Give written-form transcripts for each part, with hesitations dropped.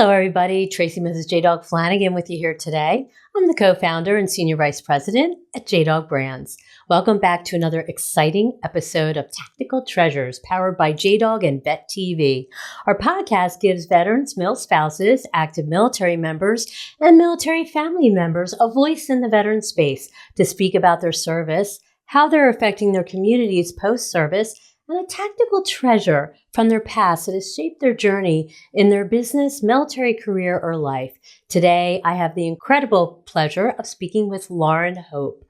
Hello, everybody. Tracy Mrs. JDog Flanagan with you here today. I'm the co-founder and senior vice president at JDog Brands. Welcome back to another exciting episode of Tactical Treasures powered by JDog and Vet TV. Our podcast gives veterans, MilSpouses, active military members, and military family members a voice in the veteran space to speak about their service, how they're affecting their communities post-service, and a tactical treasure from their past that has shaped their journey in their business, military career, or life. Today, I have the incredible pleasure of speaking with Lauren Hope.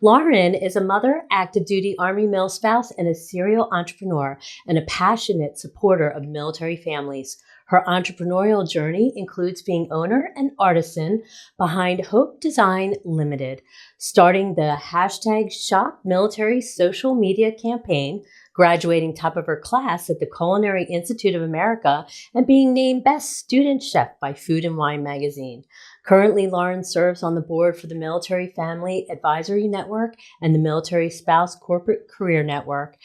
Lauren is a mother, active duty Army MilSpouse, and a serial entrepreneur and a passionate supporter of military families. Her entrepreneurial journey includes being owner and artisan behind Hope Design Ltd, starting the hashtag Shop Military social media campaign, graduating top of her class at the Culinary Institute of America, and being named Best Student Chef by Food and Wine magazine. Currently, Lauren serves on the board for the Military Family Advisory Network and the Military Spouse Corporate Career Network,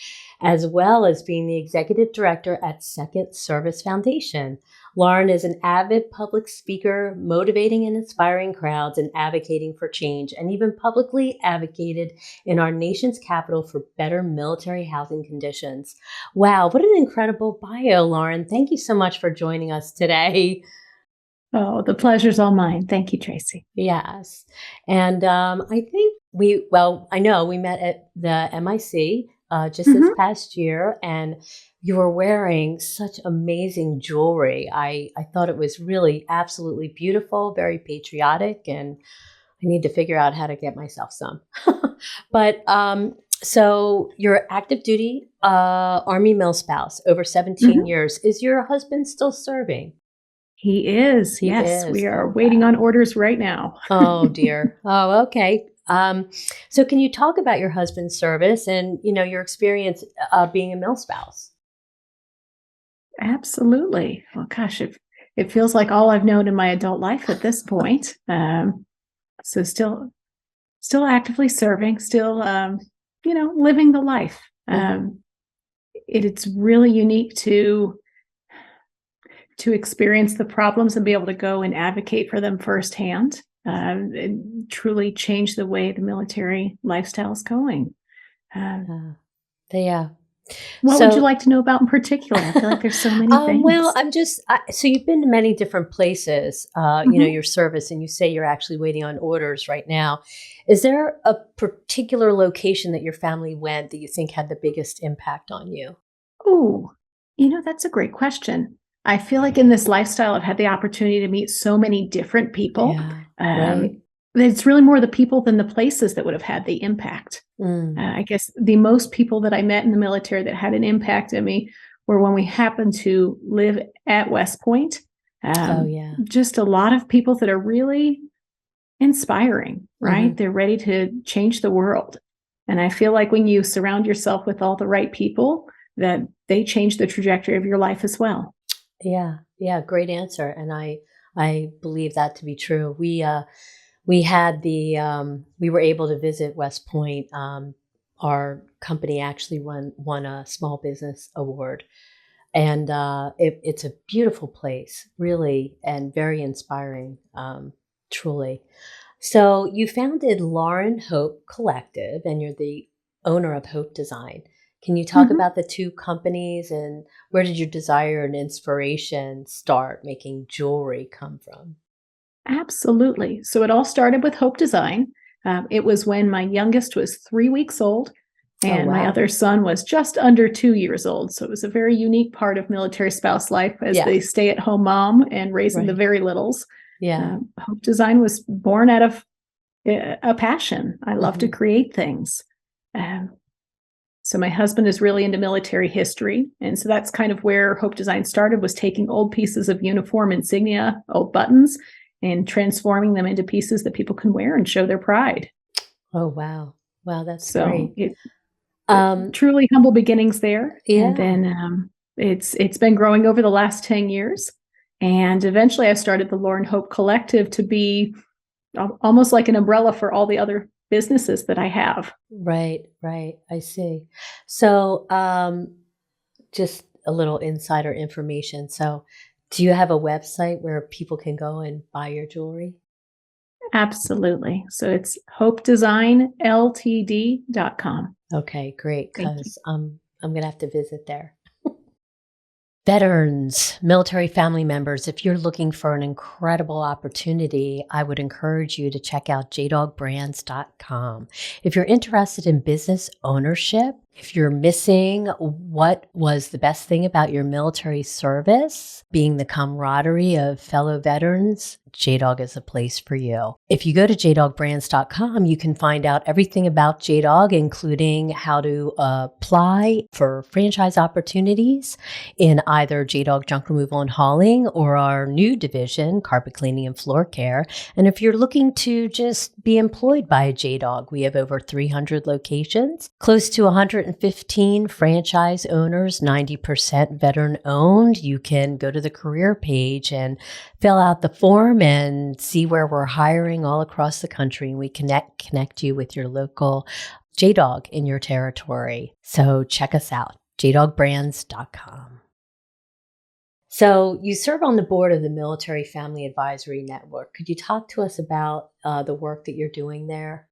as well as being the executive director at Second Service Foundation. Lauren is an avid public speaker, motivating and inspiring crowds and advocating for change, and even publicly advocated in our nation's capital for better military housing conditions. Wow, what an incredible bio, Lauren. Thank you so much for joining us today. Oh, the pleasure's all mine. Thank you, Tracy. Yes. And I think I know we met at the MIC just this past year, and you were wearing such amazing jewelry. I thought it was really absolutely beautiful, very patriotic, and I need to figure out how to get myself some. But so you're active duty Army MilSpouse, over 17 years. Is your husband still serving? He is. Yes, we are waiting on orders right now. Oh, dear. Oh, okay. So can you talk about your husband's service and, your experience being a MilSpouse? Absolutely. Well, gosh, it feels like all I've known in my adult life at this point. So still actively serving, still, living the life. It's really unique to experience the problems and be able to go and advocate for them firsthand, and truly change the way the military lifestyle is going. Yeah. What would you like to know about in particular? I feel like there's so many things. Well, so you've been to many different places, your service, and you say you're actually waiting on orders right now. Is there a particular location that your family went that you think had the biggest impact on you? Oh, that's a great question. I feel like in this lifestyle, I've had the opportunity to meet so many different people. Yeah, right. It's really more the people than the places that would have had the impact. I guess the most people that I met in the military that had an impact on me were when we happened to live at West Point. Just a lot of people that are really inspiring, right? They're ready to change the world. And I feel like when you surround yourself with all the right people, that they change the trajectory of your life as well. Yeah. Great answer. And I believe that to be true. We had we were able to visit West Point. Our company actually won a small business award, and it's a beautiful place, really, and very inspiring, truly. So you founded Lauren Hope Collective, and you're the owner of Hope Design. Can you talk about the two companies and where did your desire and inspiration start making jewelry come from? Absolutely. So it all started with Hope Design. It was when my youngest was 3 weeks old and my other son was just under 2 years old. So it was a very unique part of military spouse life as the stay-at-home mom and raising the very littles. Hope Design was born out of a passion. I love to create things. So my husband is really into military history. And so that's kind of where Hope Design started, was taking old pieces of uniform insignia, old buttons, and transforming them into pieces that people can wear and show their pride. Oh, wow. Wow, that's great. Truly humble beginnings there. Yeah. And then it's been growing over the last 10 years. And eventually I started the Lauren Hope Collective to be almost like an umbrella for all the other businesses that I have. Right. I see. So just a little insider information. So Do you have a website where people can go and buy your jewelry? Absolutely. So it's hopedesignltd.com. Okay, great, Thank you. because I'm gonna have to visit there. Veterans, military family members, if you're looking for an incredible opportunity, I would encourage you to check out JDogBrands.com. If you're interested in business ownership, if you're missing what was the best thing about your military service, being the camaraderie of fellow veterans, JDog is a place for you. If you go to JDogBrands.com, you can find out everything about JDog, including how to apply for franchise opportunities in either JDog Junk Removal and Hauling or our new division, Carpet Cleaning and Floor Care. And if you're looking to just be employed by a JDog, we have over 300 locations, close to 115 franchise owners, 90% veteran owned. You can go to the career page and fill out the form and see where we're hiring all across the country. And we connect you with your local JDog in your territory. So check us out, JDogBrands.com. So you serve on the board of the Military Family Advisory Network. Could you talk to us about the work that you're doing there?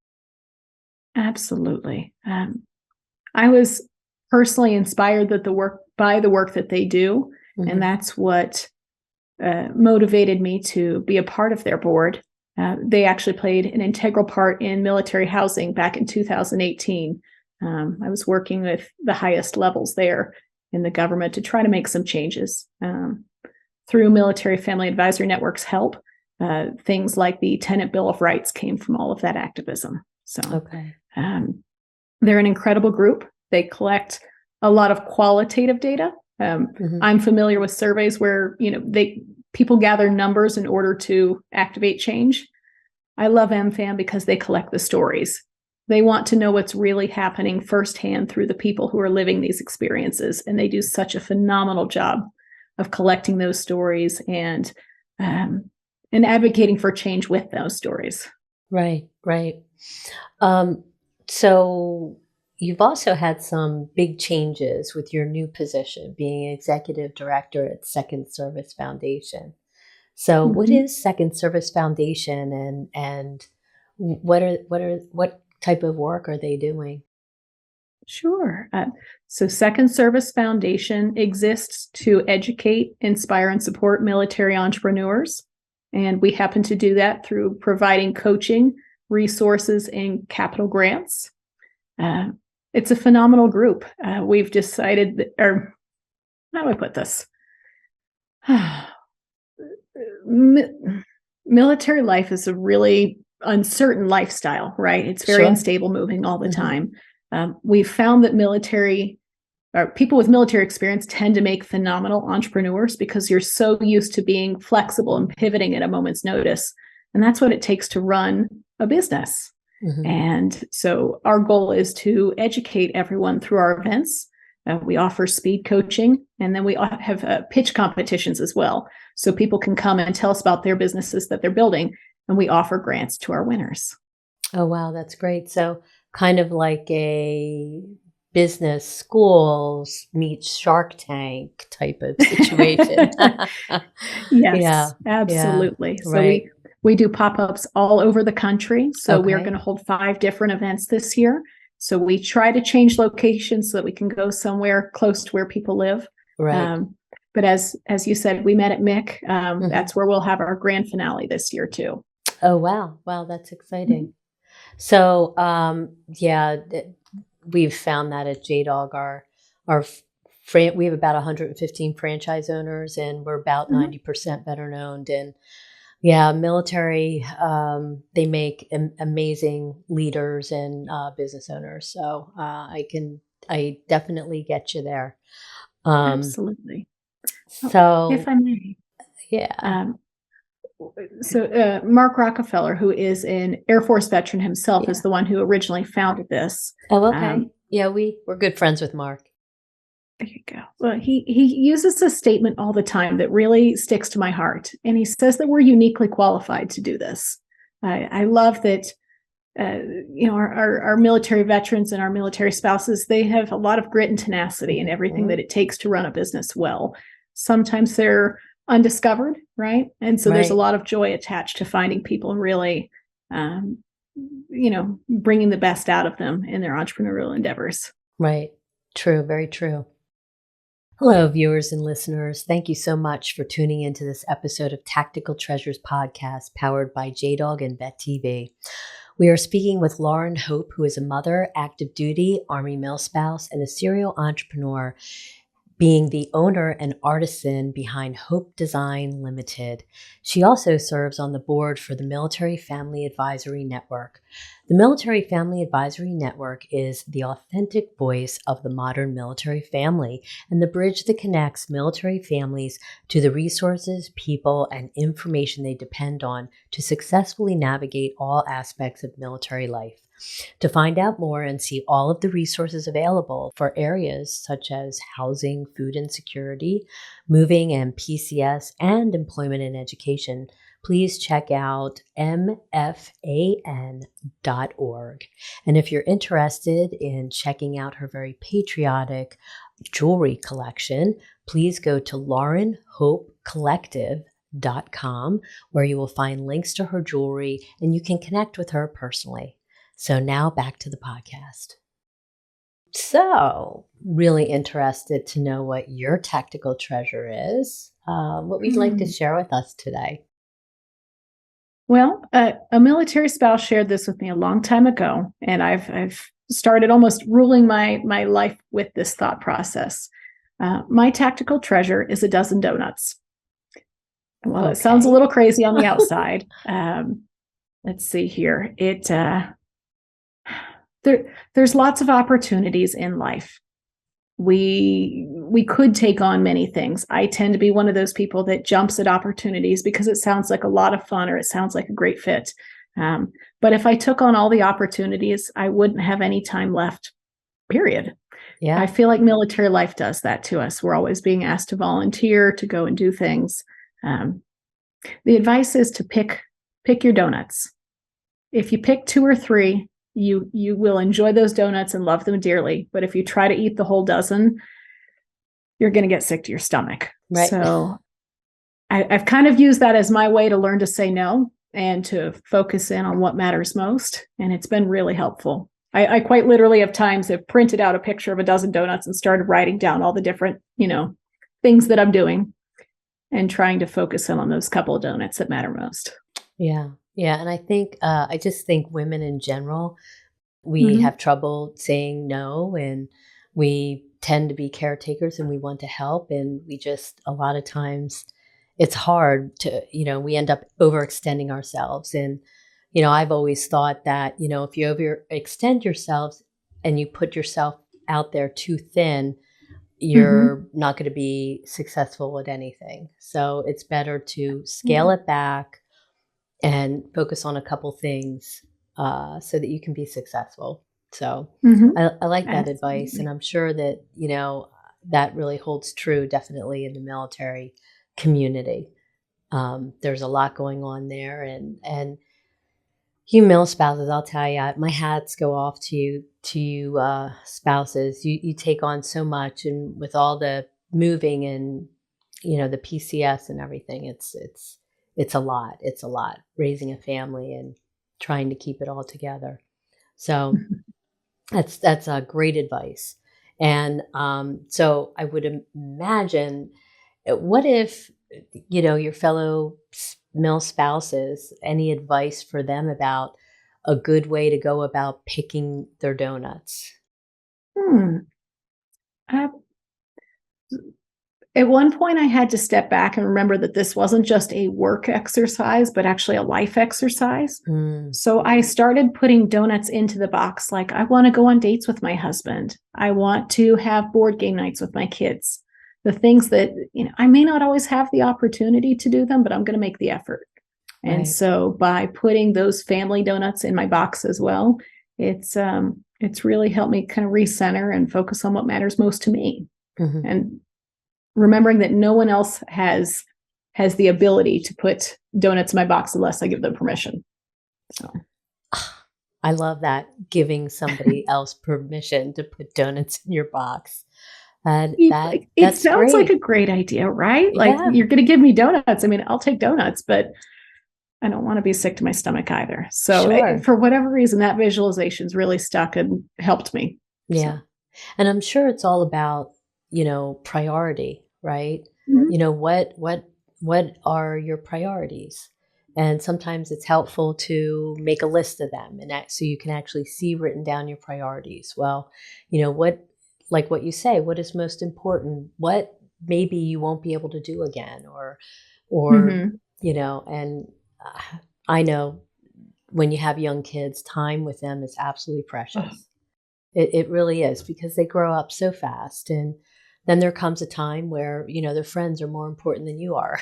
Absolutely. I was personally inspired by the work that they do, and that's what motivated me to be a part of their board. They actually played an integral part in military housing back in 2018. I was working with the highest levels there in the government to try to make some changes. Through Military Family Advisory Network's help, things like the Tenant Bill of Rights came from all of that activism. So they're an incredible group. They collect a lot of qualitative data. I'm familiar with surveys where people gather numbers in order to activate change. I love MFAM because they collect the stories. They want to know what's really happening firsthand through the people who are living these experiences, and they do such a phenomenal job of collecting those stories and advocating for change with those stories. Right. So you've also had some big changes with your new position, being executive director at Second Service Foundation. So what is Second Service Foundation, and what type of work are they doing? Sure. So Second Service Foundation exists to educate, inspire, and support military entrepreneurs. And we happen to do that through providing coaching, resources, and capital grants. It's a phenomenal group. We've decided or how do I put this? Military life is a really uncertain lifestyle, right? It's very unstable, moving all the time. We've found that people with military experience tend to make phenomenal entrepreneurs because you're so used to being flexible and pivoting at a moment's notice. And that's what it takes to run a business. And so our goal is to educate everyone through our events. We offer speed coaching, and then we have pitch competitions as well. So people can come and tell us about their businesses that they're building, and we offer grants to our winners. Oh, wow. That's great. So kind of like a business schools meets Shark Tank type of situation. Yes, absolutely. So we do pop-ups all over the country. So we're going to hold 5 different events this year. So we try to change locations so that we can go somewhere close to where people live. But as you said, we met at MIC. That's where we'll have our grand finale this year too. Oh, wow. Wow. That's exciting. So, we've found that at JDog, we have about 115 franchise owners, and we're about 90% veteran owned. And military, they make amazing leaders and business owners. So I definitely get you there. Absolutely. So if I may. So Mark Rockefeller, who is an Air Force veteran himself, is the one who originally founded this. Oh, okay. We're good friends with Mark. There you go. Well, he uses a statement all the time that really sticks to my heart. And he says that we're uniquely qualified to do this. I love that, our military veterans and our military spouses, they have a lot of grit and tenacity and everything that it takes to run a business well. Sometimes they're undiscovered, right? And so there's a Right. lot of joy attached to finding people and really, bringing the best out of them in their entrepreneurial endeavors. Right. True. Very true. Hello, viewers and listeners. Thank you so much for tuning into this episode of Tactical Treasures podcast powered by JDog and Vet TV. We are speaking with Lauren Hope, who is a mother, active duty, Army MilSpouse, and a serial entrepreneur, being the owner and artisan behind Hope Design Ltd. She also serves on the board for the Military Family Advisory Network. The Military Family Advisory Network is the authentic voice of the modern military family and the bridge that connects military families to the resources, people, and information they depend on to successfully navigate all aspects of military life. To find out more and see all of the resources available for areas such as housing, food insecurity, moving and PCS, and employment and education, please check out mfan.org. And if you're interested in checking out her very patriotic jewelry collection, please go to laurenhopecollective.com, where you will find links to her jewelry and you can connect with her personally. So now back to the podcast. So, really interested to know what your tactical treasure is. What would you like to share with us today? Well, a military spouse shared this with me a long time ago, and I've started almost ruling my life with this thought process. My tactical treasure is a dozen donuts. Well, it sounds a little crazy on the outside. Let's see here. There's lots of opportunities in life. We could take on many things. I tend to be one of those people that jumps at opportunities because it sounds like a lot of fun or it sounds like a great fit. But if I took on all the opportunities, I wouldn't have any time left, period. Yeah. I feel like military life does that to us. We're always being asked to volunteer, to go and do things. The advice is to pick your donuts. If you pick 2 or 3, you will enjoy those donuts and love them dearly. But if you try to eat the whole dozen, you're going to get sick to your stomach. Right. So I've kind of used that as my way to learn to say no and to focus in on what matters most. And it's been really helpful. I quite literally have times have printed out a picture of a dozen donuts and started writing down all the different, things that I'm doing and trying to focus in on those couple of donuts that matter most. Yeah. Yeah. And I think, I just think women in general, we have trouble saying no, and we tend to be caretakers and we want to help. And we just, a lot of times it's hard to, we end up overextending ourselves. And, I've always thought that, if you overextend yourselves and you put yourself out there too thin, you're not going to be successful at anything. So it's better to scale it back and focus on a couple things so that you can be successful. So I like that advice. And I'm sure that, that really holds true definitely in the military community. There's a lot going on there. And you MilSpouses, I'll tell you, my hats go off to you spouses. You take on so much, and with all the moving and, the PCS and everything, it's a lot. It's a lot raising a family and trying to keep it all together. So that's a great advice. And so I would imagine, what if, your fellow MilSpouses, any advice for them about a good way to go about picking their donuts? At one point, I had to step back and remember that this wasn't just a work exercise, but actually a life exercise. So I started putting donuts into the box. Like, I want to go on dates with my husband. I want to have board game nights with my kids. The things that, I may not always have the opportunity to do them, but I'm going to make the effort. Right. And so by putting those family donuts in my box as well, it's really helped me kind of recenter and focus on what matters most to me. And remembering that no one else has the ability to put donuts in my box unless I give them permission. So I love that, giving somebody else permission to put donuts in your box. It That's sounds like great. a great idea, right? Like, Yeah, you're going to give me donuts. I mean, I'll take donuts, but I don't want to be sick to my stomach either. So sure. for whatever reason, that visualization's really stuck and helped me. So, Yeah. And I'm sure it's all about, priority, right? mhm. What are your priorities? And sometimes it's helpful to make a list of them so you can actually see written down your priorities. Well, like what you say, what is most important? What maybe you won't be able to do again or, Mhm. and I know when you have young kids, time with them is absolutely Oh, precious. It really is because they grow up so fast. And then there comes a time where, their friends are more important than you are.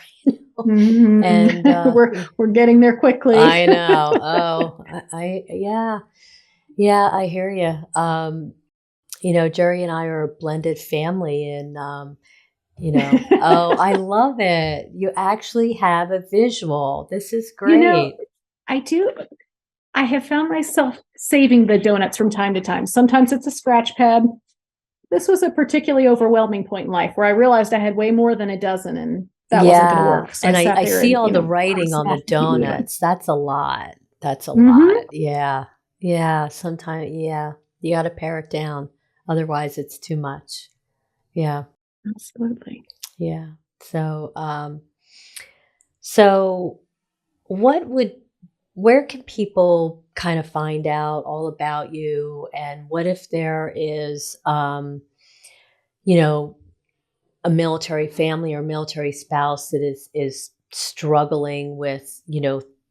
And mhm. We're getting there quickly. I know. Oh, yeah. Yeah, I hear you. Jerry and I are a blended family and, oh, I love it. You actually have a visual. This is You know, great. I do. I have found myself saving the donuts from time to time. Sometimes it's a scratch pad. This was a particularly overwhelming point in life where I realized I had way more than a dozen and that wasn't going to Yeah, work. So I and I sat there see and, all the writing crossed on the off a few of them. donuts. That's a lot. That's a Hmm. lot. Yeah. Yeah, sometimes yeah, you gotta pare it down. Otherwise, it's too much. Yeah, Absolutely. yeah. So what would where can people kind of find out all about you? And what if there is, you know, a military family or military spouse that is struggling with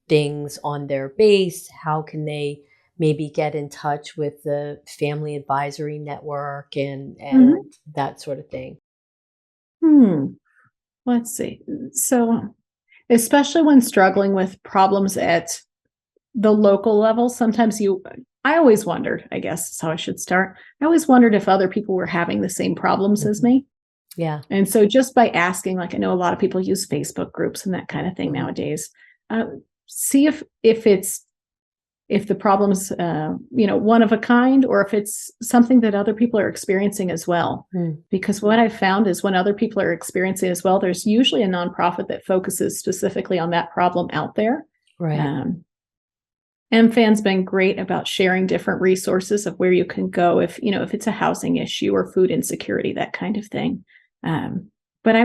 things on their base? How can they maybe get in touch with the family advisory network and Hmm. that sort of thing? Hmm. Let's see. So, especially when struggling with problems at the local level, I always wondered, I guess is how I should start. I always wondered if other people were having the same problems as Hmm. me. Yeah. And so just by asking, like I know a lot of people use Facebook groups and that kind of thing Hmm. nowadays. Uh, See if the problem's one of a kind, or if it's something that other people are experiencing as well. Mm. Because what I've found is when other people are experiencing as well, there's usually a nonprofit that focuses specifically on that problem out there. Right. Um, MFAN's been great about sharing different resources of where you can go if it's a housing issue or food insecurity, that kind of thing. But I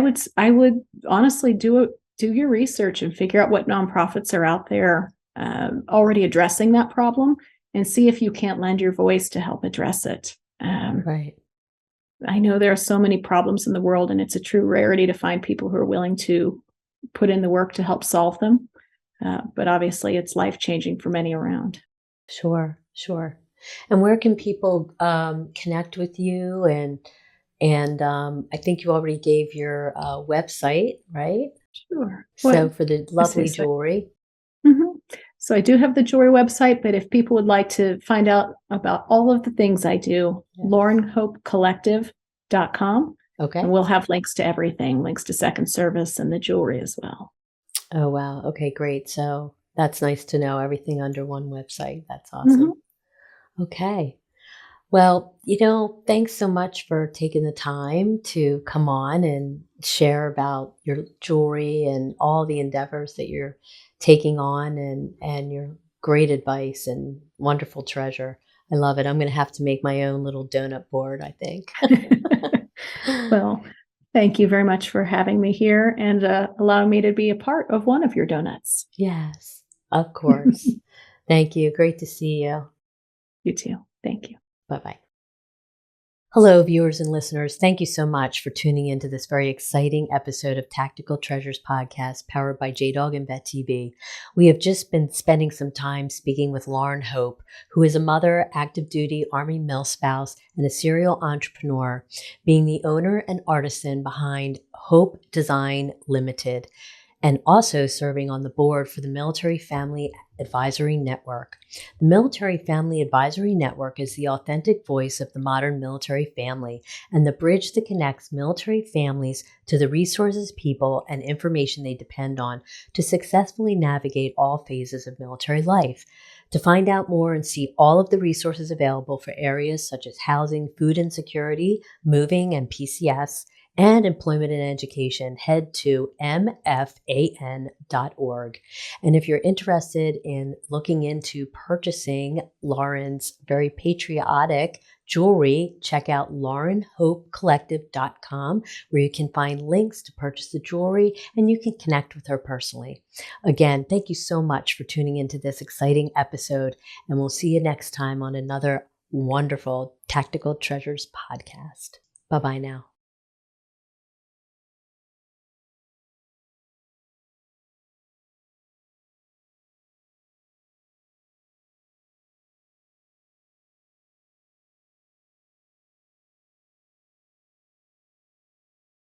would honestly do your research and figure out what nonprofits are out there already addressing that problem, and see if you can't lend your voice to help address it. Right. I know there are so many problems in the world, and it's a true rarity to find people who are willing to put in the work to help solve them. But obviously, it's life changing for many around. Sure. Sure. And where can people connect with you? And I think you already gave your website, right? Sure. What? So for the Let's see. lovely jewelry. Mhm. So I do have the Joy website, but if people would like to find out about all of the things I do, Yeah. laurenhopecollective.com, and Okay. we'll have links to everything, links to second service and the jewelry as well. Oh, wow. Okay, great. So that's nice to know everything under one website. That's Mhm. awesome. Okay. Well, thanks so much for taking the time to come on and share about your jewelry and all the endeavors that you're taking on and your great advice and wonderful treasure. I love it. I'm going to have to make my own little donut board, I think. Well, thank you very much for having me here and allowing me to be a part of one of your donuts. Yes, of course. Thank you. Great to see you. You too. Thank you. Bye-bye. Hello, viewers and listeners. Thank you so much for tuning into this very exciting episode of Tactical Treasures Podcast, powered by JDog and Vet TV. We have just been spending some time speaking with Lauren Hope, who is a mother, active duty Army MilSpouse, and a serial entrepreneur, being the owner and artisan behind Hope Design Ltd, and also serving on the board for the Military Family Advisory Network. The Military Family Advisory Network is the authentic voice of the modern military family and the bridge that connects military families to the resources, people, and information they depend on to successfully navigate all phases of military life. To find out more and see all of the resources available for areas such as housing, food insecurity, moving, and PCS, and employment and education, head to mfan.org. And if you're interested in looking into purchasing Lauren's very patriotic jewelry, check out laurenhopecollective.com, where you can find links to purchase the jewelry and you can connect with her personally. Again, thank you so much for tuning into this exciting episode, and we'll see you next time on another wonderful Tactical Treasures podcast. Bye-bye now.